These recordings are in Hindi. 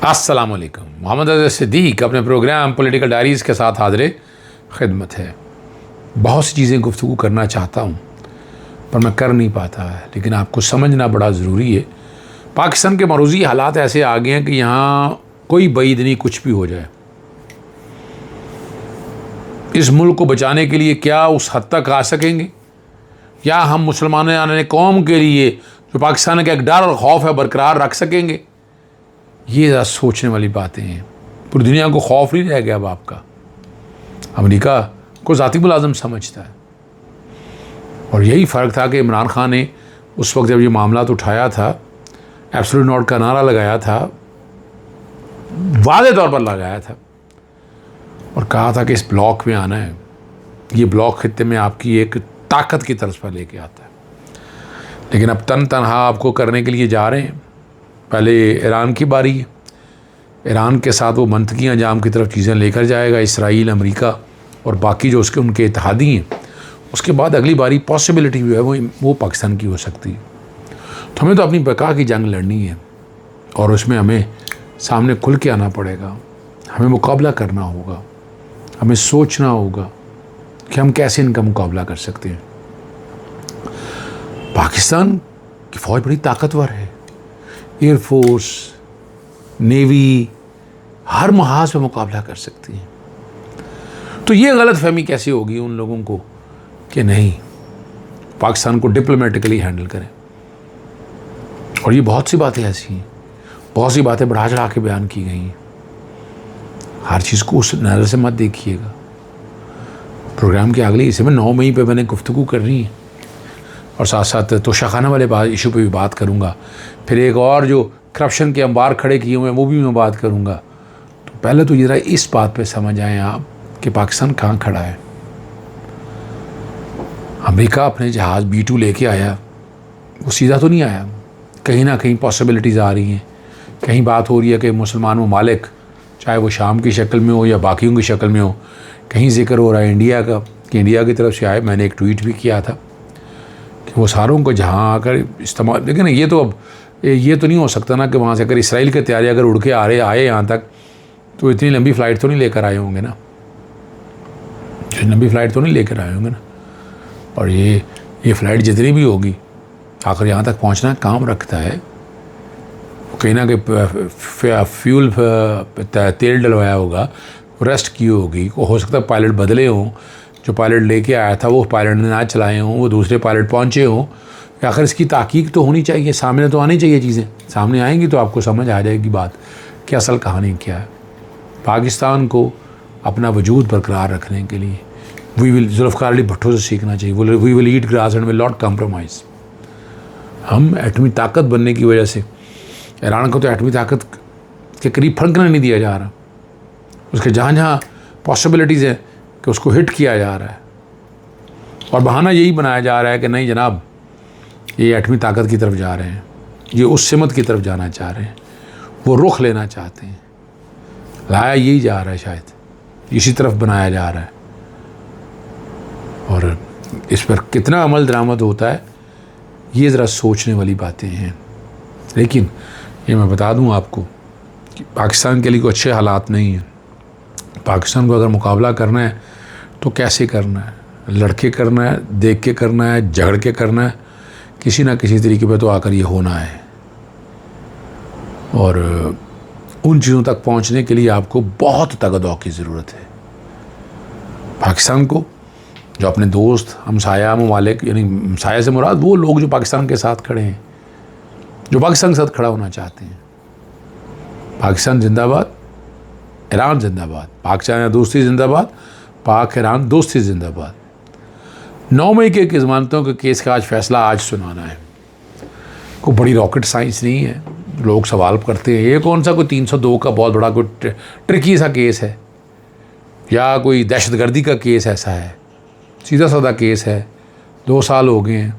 अस्सलाम वालेकुम। मोहम्मद अज़हर सिद्दीक अपने प्रोग्राम पॉलिटिकल डायरीज़ के साथ हाज़िर खिदमत है। बहुत सी चीज़ें गुफ्तगू करना चाहता हूँ पर मैं कर नहीं पाता है, लेकिन आपको समझना बड़ा ज़रूरी है। पाकिस्तान के मरूज़ी हालात ऐसे आ गए हैं कि यहाँ कोई बईद नहीं, कुछ भी हो जाए। इस मुल्क को बचाने के लिए क्या उस हद तक आ सकेंगे, या हम मुसलमानों ने कौम के लिए जो पाकिस्तान का एक डर और खौफ है बरकरार रख सकेंगे? ये ज़रा सोचने वाली बातें हैं। पूरी दुनिया को खौफ नहीं रह गया अब आपका। अमेरिका को ज़ाती मुलाज़िम समझता है, और यही फ़र्क था कि इमरान खान ने उस वक्त जब ये मामला उठाया था, एब्सोल्यूट नॉट का नारा लगाया था, वादे तौर पर लगाया था, और कहा था कि इस ब्लॉक में आना है। ये ब्लॉक खित्ते में आपकी एक ताकत की तरफ पर लेके आता है। लेकिन अब तनहा आपको करने के लिए जा रहे हैं। पहले ईरान की बारी है। ईरान के साथ वो मंतकी अंजाम की तरफ चीज़ें लेकर जाएगा, इसराइल, अमेरिका और बाकी जो उनके इत्तेहादी हैं। उसके बाद अगली बारी पॉसिबिलिटी भी है वो पाकिस्तान की हो सकती है। तो हमें तो अपनी बका की जंग लड़नी है, और उसमें हमें सामने खुल के आना पड़ेगा। हमें मुकाबला करना होगा, हमें सोचना होगा कि हम कैसे इनका मुकाबला कर सकते हैं। पाकिस्तान की फ़ौज बड़ी ताकतवर है, एयरफोर्स, नेवी, हर महाज पे मुकाबला कर सकती है। तो ये गलत फहमी कैसे होगी उन लोगों को कि नहीं, पाकिस्तान को डिप्लोमेटिकली हैंडल करें। और ये बहुत सी बातें ऐसी हैं, बहुत सी बातें बढ़ा चढ़ा के बयान की गई हैं। हर चीज़ को उस नज़र से मत देखिएगा। प्रोग्राम के अगले हिस्से में 9 मई पे मैंने गुफ्तगू करनी है, और साथ साथ तोशाखाना वाले इशू पे भी बात करूँगा। फिर एक और जो करप्शन के अंबार खड़े किए हुए हैं वो भी मैं बात करूँगा। तो पहले तो ज़रा इस बात पे समझ आएँ आप कि पाकिस्तान कहाँ खड़ा है। अमेरिका अपने जहाज़ B-2 लेके आया, वो सीधा तो नहीं आया। कहीं ना कहीं पॉसिबिलिटीज़ आ रही हैं। कहीं बात हो रही है कि मुसलमान ममालिक, चाहे वो शाम की शक्ल में हो या बाकियों की शक्ल में हो, कहीं जिक्र हो रहा है इंडिया का कि इंडिया की तरफ से आए। मैंने एक ट्वीट भी किया था कि वो सारों को जहाँ आकर इस्तेमाल, लेकिन ये तो अब ये तो नहीं हो सकता ना कि वहाँ से अगर इसराइल के तैयारी अगर उड़ के आए यहाँ तक, तो इतनी लंबी फ़्लाइट तो नहीं लेकर आए होंगे ना, लंबी फ़्लाइट तो नहीं लेकर आए होंगे ना। और ये फ़्लाइट जितनी भी होगी आखिर यहाँ तक पहुँचना काम रखता है। कहीं ना कहीं फ्यूल तेल डलवाया होगा, रेस्ट की होगी, हो सकता है पायलट बदले हों, जो पायलट लेके आया था वो पायलट ने ना चलाए हों, वो दूसरे पायलट पहुँचे हों। आखिर इसकी ताकीक तो होनी चाहिए, सामने तो आनी चाहिए। चीज़ें सामने आएंगी तो आपको समझ आ जाएगी बात कि असल कहानी क्या है। पाकिस्तान को अपना वजूद बरकरार रखने के लिए जुल्फ़िकार अली भुट्टो से सीखना चाहिए। We will eat grass and will not compromise. हम एटमी ताकत बनने की वजह से ईरान को तो एटमी ताकत के करीब फंकने नहीं दिया जा रहा। उसके जहाँ जहाँ पॉसिबिलिटीज़ हैं कि उसको हिट किया जा रहा है, और बहाना यही बनाया जा रहा है कि नहीं जनाब, ये एटमी ताकत की तरफ जा रहे हैं, ये उस सिमत की तरफ जाना चाह रहे हैं, वो रुख लेना चाहते हैं। लाया यही जा रहा है, शायद इसी तरफ बनाया जा रहा है। और इस पर कितना अमल दरामद होता है, ये ज़रा सोचने वाली बातें हैं। लेकिन ये मैं बता दूं आपको कि पाकिस्तान के लिए कोई अच्छे हालात नहीं हैं। पाकिस्तान को अगर मुकाबला करना है तो कैसे करना है? लड़के करना है, देख के करना है, झगड़ के करना है, किसी ना किसी तरीके पे तो आकर ये होना है। और उन चीज़ों तक पहुंचने के लिए आपको बहुत तगदौ की ज़रूरत है। पाकिस्तान को जो अपने दोस्त, हमसाया ममालिक, यानी हमसाया से मुराद वो लोग जो पाकिस्तान के साथ खड़े हैं, जो पाकिस्तान के साथ खड़ा होना चाहते हैं। पाकिस्तान जिंदाबाद, ईरान जिंदाबाद, पाक चाइना दोस्ती जिंदाबाद, पाक ईरान दोस्ती जिंदाबाद। 9 मई के ज़मानतों के केस का आज फैसला आज सुनाना है। कोई बड़ी रॉकेट साइंस नहीं है। लोग सवाल करते हैं ये कौन सा कोई 302 का बहुत बड़ा कोई ट्रिकी सा केस है, या कोई दहशतगर्दी का केस ऐसा है। सीधा साधा केस है। 2 साल हो गए हैं,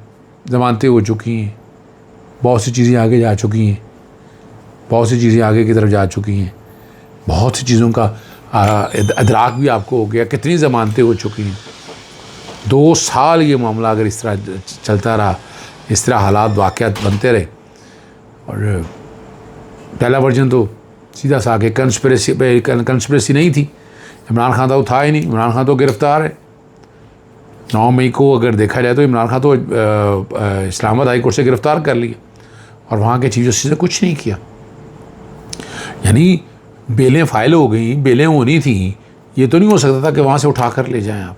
ज़मानतें हो चुकी हैं, बहुत सी चीज़ें आगे जा चुकी हैं, बहुत सी चीज़ें आगे की तरफ जा चुकी हैं, बहुत सी चीज़ों का अदराक भी आपको हो गया, कितनी ज़मानतें हो चुकी हैं। 2 साल ये मामला अगर इस तरह चलता रहा, इस तरह हालात वाक़यात बनते रहे, और पहला वर्जन तो सीधा सा आके कंस्पिरेसी नहीं थी, इमरान खान तो था ही नहीं, इमरान खान तो गिरफ्तार है। 9 मई को अगर देखा जाए तो इमरान खान तो इस्लामाबाद हाई कोर्ट से गिरफ्तार कर लिया और वहाँ के चीफ जस्टिस ने कुछ नहीं किया। यानी बेलें फाइल हो गई, बेलें होनी थी, ये तो नहीं हो सकता था कि वहाँ से उठा कर ले जाएं आप।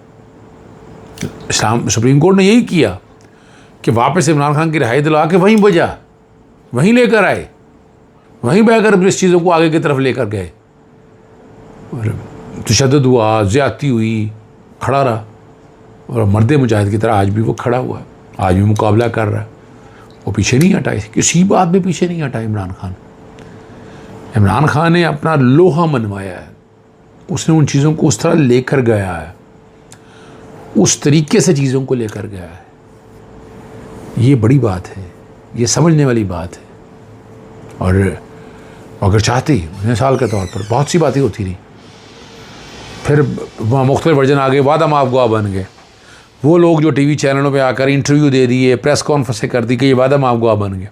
सुप्रीम कोर्ट ने यही किया कि वापस इमरान खान की रिहाई दिला के वहीं बजा, वहीं लेकर आए, वहीं बहकर इस चीज़ों को आगे की तरफ लेकर गए। और तशद्दुद हुआ, ज़्यादती हुई, खड़ा रहा और मर्द मुजाहिद की तरह आज भी वो खड़ा हुआ है, आज भी मुकाबला कर रहा है। वो पीछे नहीं हटा, किसी बात में पीछे नहीं हटा इमरान खान। इमरान खान ने अपना लोहा मनवाया है, उसने उन चीज़ों को उस तरह लेकर गया है, उस तरीके से चीज़ों को लेकर गया है। ये बड़ी बात है, ये समझने वाली बात है। और अगर चाहती मिसाल के तौर पर बहुत सी बातें होती रही, फिर मुख्तलिफ वर्जन आ गए, वादा माफ गवाह बन गए। वो लोग जो टीवी चैनलों पे आकर इंटरव्यू दे दिए, प्रेस कॉन्फ्रेंसें कर दी कि ये वादा माफ गवाह बन गए,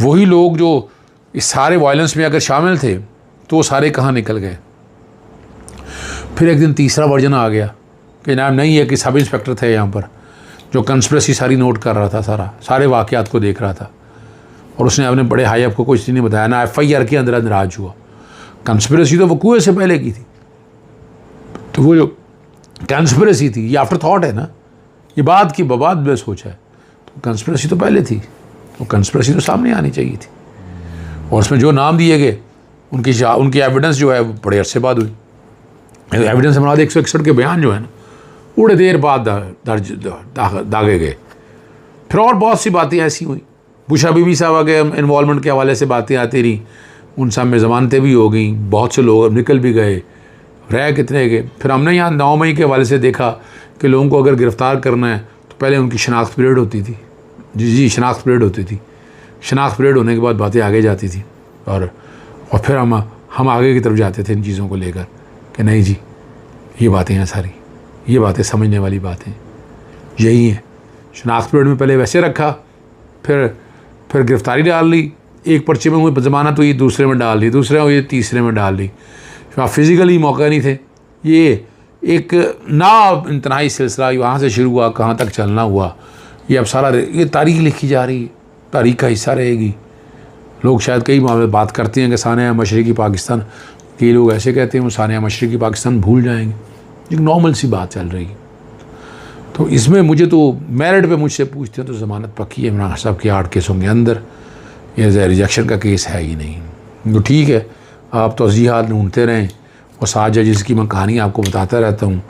वही लोग जो इस सारे वायलेंस में अगर शामिल थे तो वो सारे कहाँ निकल गए। फिर एक दिन तीसरा वर्जन आ गया कि नाम नहीं है कि सब इंस्पेक्टर थे यहाँ पर जो कंस्पिरेसी सारी नोट कर रहा था, सारे वाक़यात को देख रहा था, और उसने अपने बड़े हाई अप को कुछ नहीं बताया, ना FIR के अंदर आज हुआ। कंस्पिरेसी तो वकूए से पहले की थी, तो वो जो कंस्पिरेसी थी ये आफ्टर थॉट है ना, ये बाद की बबाद में सोचा है। तो कंस्पिरेसी तो पहले थी, तो कंस्पिरेसी तो सामने आनी चाहिए थी। और उसमें जो नाम दिए गए उनकी एविडेंस जो है वो बड़े अरसे बाद हुई। एविडेंस हमारा 161 के बयान जो है ना, बड़े देर बाद दागे गए। फिर और बहुत सी बातें ऐसी हुई, बुशा बीबी साहब के इन्वॉल्वमेंट के हवाले से बातें आती रही, उन सब में ज़मानतें भी हो गई, बहुत से लोग निकल भी गए, रह कितने गए। फिर हमने यहाँ 9 मई के हवाले से देखा कि लोगों को अगर गिरफ़्तार करना है तो पहले उनकी शनाख्त पीरियड होती थी। जी शनाख्त पीरियड होती थी। शनाख्त पीरियड होने के बाद बातें आगे जाती थी और फिर हम आगे की तरफ जाते थे इन चीज़ों को लेकर कि नहीं जी ये बातें हैं सारी, ये बातें समझने वाली बातें यही हैं। शनाख्त पीरियड में पहले वैसे रखा, फिर गिरफ़्तारी डाल ली, एक पर्चे में हुई ज़मानत हुई, दूसरे में डाल दी, दूसरे में हुई, तीसरे में डाल दी। फिज़िकली मौका नहीं थे। ये एक ना इंतहाई सिलसिला वहाँ से शुरू हुआ, कहाँ तक चलना हुआ, ये अब सारा ये तारीख़ लिखी जा रही है, तारीख़ का हिस्सा रहेगी। लोग शायद कई मामले बात करते हैं कि सानिया मशरिकी पाकिस्तान, कई लोग ऐसे कहते हैं वो सानिया मशरिकी पाकिस्तान भूल जाएंगे। एक नॉर्मल सी बात चल रही है। तो इसमें मुझे तो मेरिट पे मुझसे पूछते हैं तो ज़मानत पक्की है इमरान साहब के 8 केसों के अंदर, ये रिजेक्शन का केस है ही नहीं। तो ठीक है, आप तौज़ीहात ढूंढते रहें और साथ जजेस की मैं कहानी आपको बताता रहता हूँ,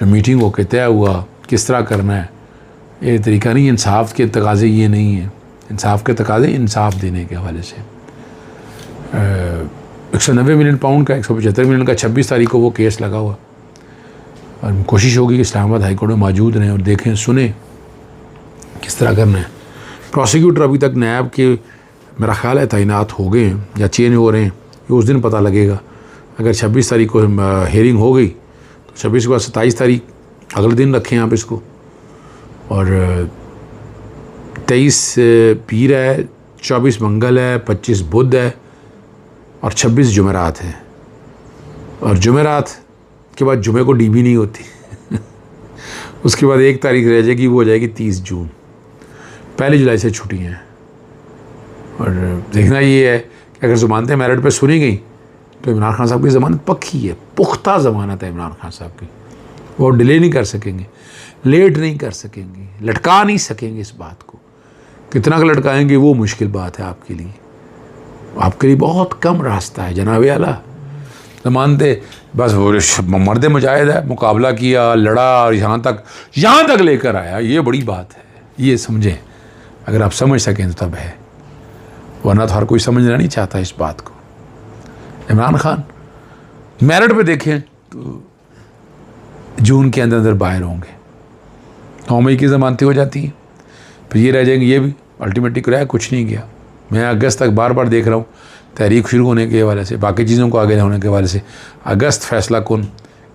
जो मीटिंग हो के तय हुआ किस तरह करना है, ये तरीका नहीं। इंसाफ के तकाज़े ये नहीं है, इंसाफ के तकाज़े इंसाफ देने के हवाले से 190 मिलियन पाउंड का 175 मिलियन का 26 तारीख को वो केस लगा हुआ। और कोशिश होगी कि इस्लामाबाद हाई कोर्ट में मौजूद रहें और देखें सुने किस तरह करना है। प्रोसिक्यूटर अभी तक नैब के मेरा ख्याल है तैनात हो गए हैं या चेंज हो रहे हैं, ये उस दिन पता लगेगा। अगर 26 तारीख को हेयरिंग हो गई तो 26 के बाद 27 तारीख अगले दिन रखें आप इसको, और 23 पीर है, 24 मंगल है, 25 बुध है और 26 जुमेरात है। और जुमेरात के बाद जुमे को डीबी नहीं होती उसके बाद 1 तारीख रह जाएगी, वो हो जाएगी 30 जून। 1 जुलाई से छुट्टियाँ हैं। और देखना ये है कि अगर ज़मानतें मेरिट पे सुनी गई तो इमरान खान साहब की ज़मानत पक्की है, पुख्ता ज़मानत है इमरान खान साहब की। वो डिले नहीं कर सकेंगे, लेट नहीं कर सकेंगे, लटका नहीं सकेंगे इस बात को। कितना लटकाएंगे वो मुश्किल बात है आपके लिए, आपके लिए बहुत कम रास्ता है जनाब आला। ज़मानतें बस वो मर्द मुजाहिद है, मुकाबला किया, लड़ा और यहाँ तक लेकर आया, ये बड़ी बात है। ये समझें, अगर आप समझ सकें तो तब है, वरना तो हर कोई समझना नहीं चाहता इस बात को। इमरान खान मेरिट पे देखें तो जून के अंदर बाहर होंगे, 9 मई की ज़मानतें हो जाती हैं, फिर ये रह जाएंगे। ये भी अल्टीमेटली रहा कुछ नहीं गया। मैं अगस्त तक बार बार देख रहा हूँ तहरीक शुरू होने के हवाले से, बाकी चीज़ों को आगे होने के हवाले से अगस्त फैसला कौन,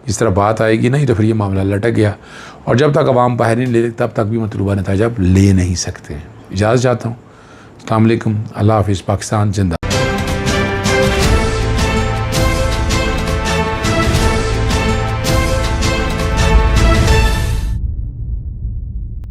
इस तरह बात आएगी नहीं तो फिर ये मामला लटक गया। और जब तक अवाम बाहर नहीं ले तब तक भी मतलूबा नतीजा ले नहीं सकते। इजाज़त चाहता हूँ। अस्सलाम वालेकुम, अल्लाह हाफ़िज़, पाकिस्तान जिंदा।